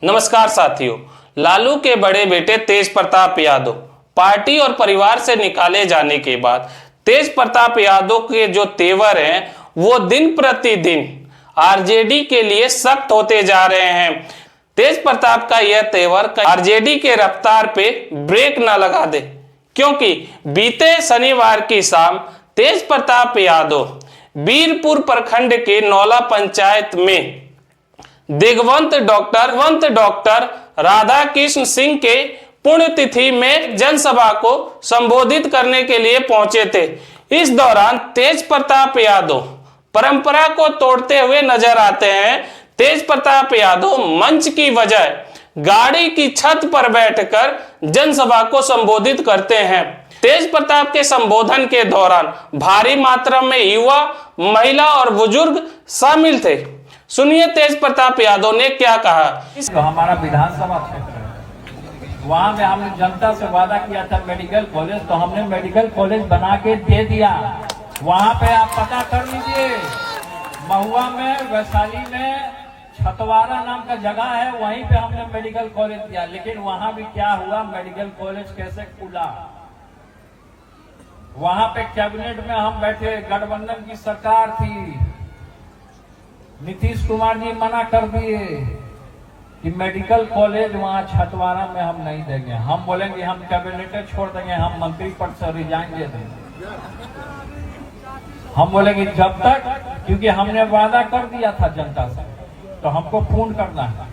नमस्कार साथियों, लालू के बड़े बेटे तेज प्रताप यादव पार्टी और परिवार से निकाले जाने के बाद तेज प्रताप यादव के जो तेवर हैं वो दिन प्रतिदिन आरजेडी के लिए सख्त होते जा रहे हैं। तेज प्रताप का यह तेवर आरजेडी के रफ्तार पे ब्रेक ना लगा दे, क्योंकि बीते शनिवार की शाम तेज प्रताप यादव बीरपुर प्रखंड के नौला पंचायत में दिग्वंत डॉक्टर राधा कृष्ण सिंह के पुण्यतिथि में जनसभा को संबोधित करने के लिए पहुंचे थे। इस दौरान तेज प्रताप यादव परंपरा को तोड़ते हुए नजर आते हैं। तेज प्रताप यादव मंच की बजाय गाड़ी की छत पर बैठकर जनसभा को संबोधित करते हैं। तेज प्रताप के संबोधन के दौरान भारी मात्रा में युवा, महिला और बुजुर्ग शामिल थे। सुनिए तेज प्रताप यादव ने क्या कहा। तो हमारा विधानसभा क्षेत्र है, वहाँ में हमने जनता से वादा किया था मेडिकल कॉलेज, तो हमने मेडिकल कॉलेज बना के दे दिया। वहाँ पे आप पता कर लीजिए, महुआ में, वैशाली में छतवारा नाम का जगह है, वहीं पे हमने मेडिकल कॉलेज दिया। लेकिन वहाँ भी क्या हुआ, मेडिकल कॉलेज कैसे खुला। वहाँ पे कैबिनेट में हम बैठे, गठबंधन की सरकार थी, नीतीश कुमार जी मना कर दिए कि मेडिकल कॉलेज वहां छतवारा में हम नहीं देंगे। हम बोलेंगे हम कैबिनेट छोड़ देंगे, हम मंत्री पद से रिजाइन दे देंगे। हम बोलेंगे जब तक, क्योंकि हमने वादा कर दिया था जनता से, तो हमको पूर्ण करना है।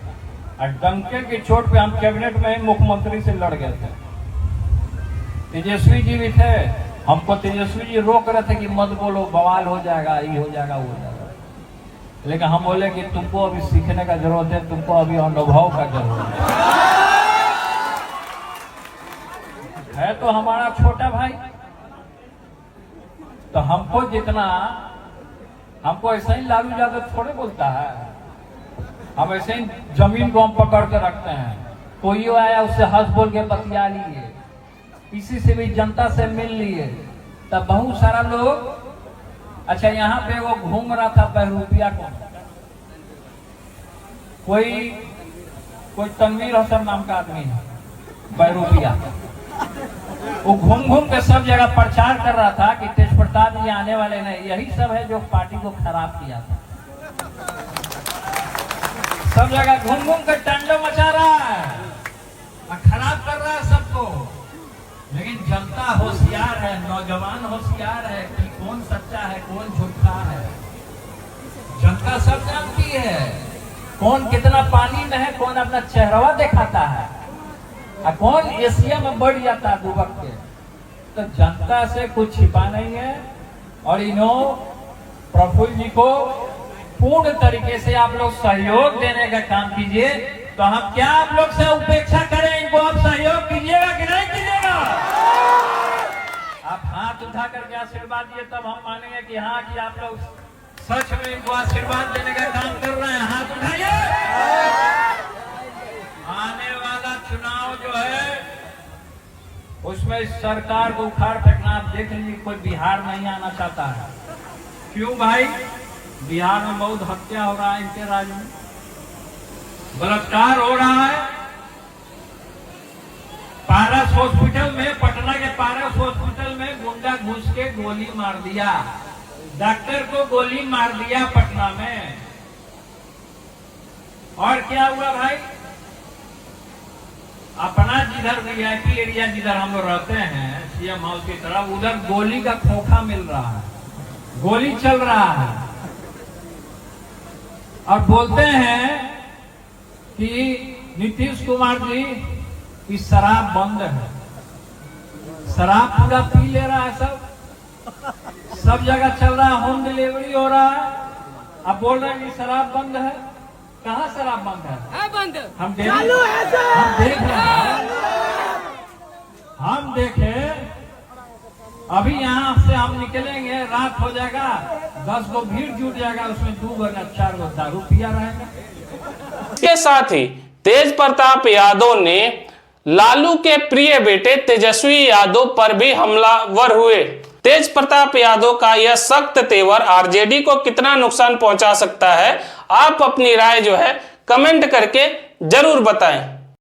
और डंके की चोट पे हम कैबिनेट में मुख्यमंत्री से लड़ गए थे। तेजस्वी जी भी थे, हमको तेजस्वी जी रोक रहे थे कि मत बोलो, बवाल हो जाएगा, ये हो जाएगा, वो हो जाएगा। लेकिन हम बोले कि तुमको अभी सीखने का जरूरत है, तुमको अभी अनुभव का जरूरत है तो हमारा छोटा भाई, तो हमको जितना, हमको ऐसा ही लालू यादव थोड़े बोलता है, हम ऐसे ही जमीन को हम पकड़ के रखते हैं। कोई आया उससे हंस बोल के बतिया लिए, किसी से भी जनता से मिल लिए, तब बहुत सारा लोग। अच्छा, यहाँ पे वो घूम रहा था बहरूपिया को, कोई तनवीर हसन नाम का आदमी है, बहरूपिया। वो घूम घूम के सब जगह प्रचार कर रहा था कि तेज प्रताप जी आने वाले नहीं। यही सब है जो पार्टी को खराब किया था। सब जगह घूम घूम कर तांडव मचा रहा है, खराब कर रहा है सबको। लेकिन जनता होशियार है, नौजवान होशियार है कि कौन सच्चा है, कौन झूठा है। जनता सब जानती है, कौन कितना पानी में है, कौन अपना चेहरा दिखाता है, और कौन एशिया में बढ़ जाता है दुबक के। तो जनता से कुछ छिपा नहीं है। और प्रफुल्ल जी को पूर्ण तरीके से आप लोग सहयोग देने का काम कीजिए। तो हम क्या आप लोग से उपेक्षा करें, इनको आप सहयोग कीजिएगा कि नहीं कीजिएगा? आप हाथ उठा करके आशीर्वाद दिए तब हम मानेंगे कि हाँ, कि आप लोग सच में इनको आशीर्वाद देने का काम कर रहे हैं। हाथ उठाइए। आने वाला चुनाव जो है उसमें इस सरकार को उखाड़ फेंकना। आप देख लीजिए, कोई बिहार नहीं आना चाहता है। क्यों भाई? बिहार में बहुत हत्या हो रहा है, इनके राज्य में बलात्कार हो रहा है। पारस हॉस्पिटल में, पटना के पारस हॉस्पिटल में गुंडा घुस के गोली मार दिया, डॉक्टर को गोली मार दिया पटना में। और क्या हुआ भाई? अपना जिधर वीआईपी एरिया जिधर हम लोग रहते हैं, सीएम हाउस की तरफ, उधर गोली का खोखा मिल रहा है, गोली चल रहा है। और बोलते हैं कि नीतीश कुमार जी की शराब बंद है। शराब पूरा पी ले रहा है, सब जगह चल रहा है, होम डिलीवरी हो रहा है। अब बोल रहे हैं कि शराब बंद है। कहाँ शराब बंद है? बंद। हम देख रहे हैं, हम देखे अभी यहाँ से हम निकलेंगे, रात हो जाएगा, 10 गो भीड़ जुट जाएगा, उसमें 2 गो 4 गो दारू पिया रहेगा। इसके साथ ही तेज प्रताप यादव ने लालू के प्रिय बेटे तेजस्वी यादव पर भी हमलावर हुए। तेज प्रताप यादव का यह सख्त तेवर आरजेडी को कितना नुकसान पहुंचा सकता है, आप अपनी राय जो है कमेंट करके जरूर बताएं।